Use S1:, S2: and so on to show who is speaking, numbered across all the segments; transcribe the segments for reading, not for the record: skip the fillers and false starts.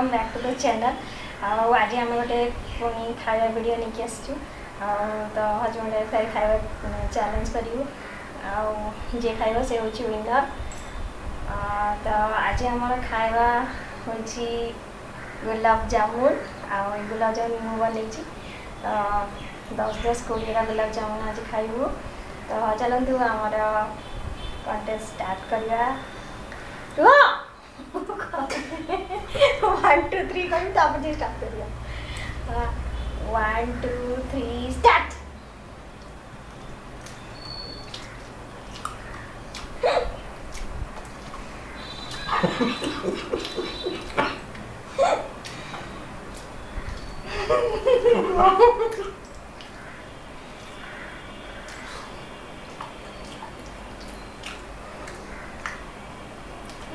S1: Welcome back to the channel. आज आम गोटे पुणी खाଇବା वीडियो नहीं आसचु तो आज गोटे फेर खाଇବା चैलेंज करूँ जे खाइब से हूँ विनर। तो आज आम खाଇବା हूँ गुलाब जामुन गुलाब जामुन मुझे बनई तो 10-10 20 गुलाब जामुन आज खाइबू। तो चलतु आमर कंटेस्ट स्टार्ट करवा। 1 2 3 करी तापर स्टार्ट करिया। 1 2 3 स्टार्ट।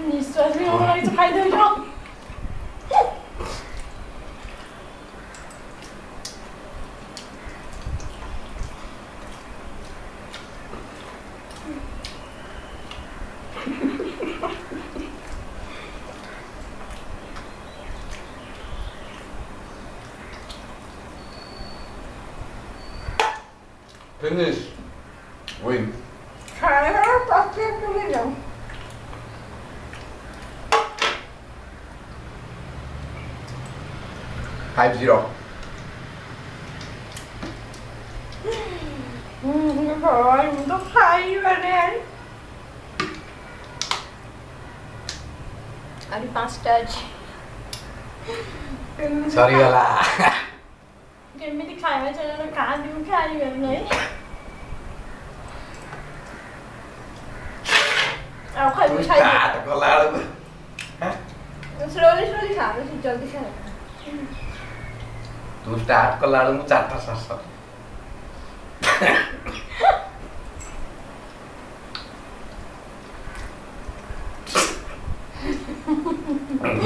S1: निश्वास भी होगा तो खाई दे जाओ।
S2: Finish. Win.
S1: खाना पक्के पूरी जाओ।
S2: Five zero.
S1: Rồi, mình có hay và đen. Aduh, 5 touch.
S2: Sorry वाला.
S1: केମିତି ଖାଇବା ଚାଲ କାହାନ୍ତି ମୁଁ ଖାଇବାର ନାହିଁ। ଆଉ ଖାଇବୁ ଖାଇବୁ।
S2: Start କଲା ବେଳକୁ
S1: ସ୍ଲୋଲି ଖା ବେଶୀ ଜଲ୍ଦି ଖା।
S2: तू स्टार्ट कला बेलू मु 4टा सरस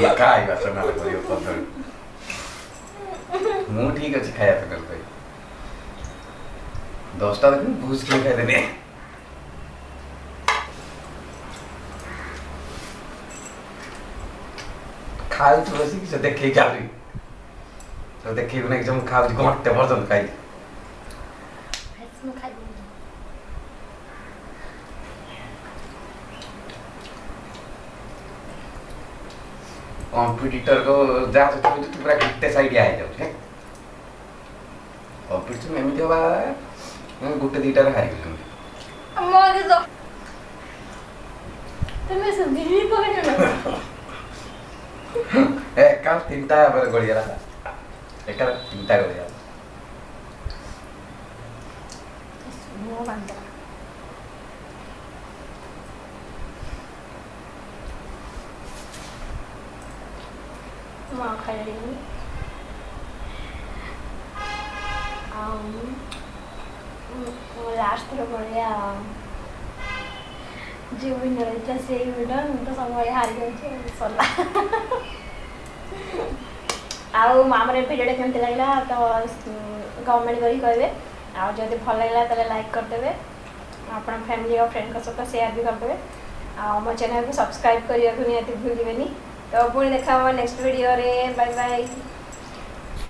S2: ये खाइबा सना करियो पथर मु ठीक अछि खाया त कर कोई 10टा दिन भूस के खाइ देने खाइ तो बसी से देखे जाबी तो देखिए ना एकदम खाओ जी घंटे भर खाई
S1: मैं खाई
S2: कॉम्पिटिटर को जा तो पूरा कितने साइड आ जाओ है कॉम्पिटिशन में एमती होगा मैं गुटे दीटा रे हारि गेलुं
S1: अम्मा तो तुम्हें सब दिल्ली पकड़ ना
S2: ए का तीनटा पर गड़िया रहा एक तीनटा गड़िया
S1: मुंह बंद मां खाई रही लास्ट थर बढ़िया जो विनर होता से विनर तो सब हारी जाए सरला। आउ आम भिडियो केमती लगे तो कमेंट करी कहे आदि भल लगे तो लाइक करदे आप फैमिली और फ्रेंड सहित शेयर भी करदे मो चैनल को सब्सक्राइब करने को निहाती भूलिए। तो पुणी देखा नेक्स्ट वीडियो रे बाय बाय।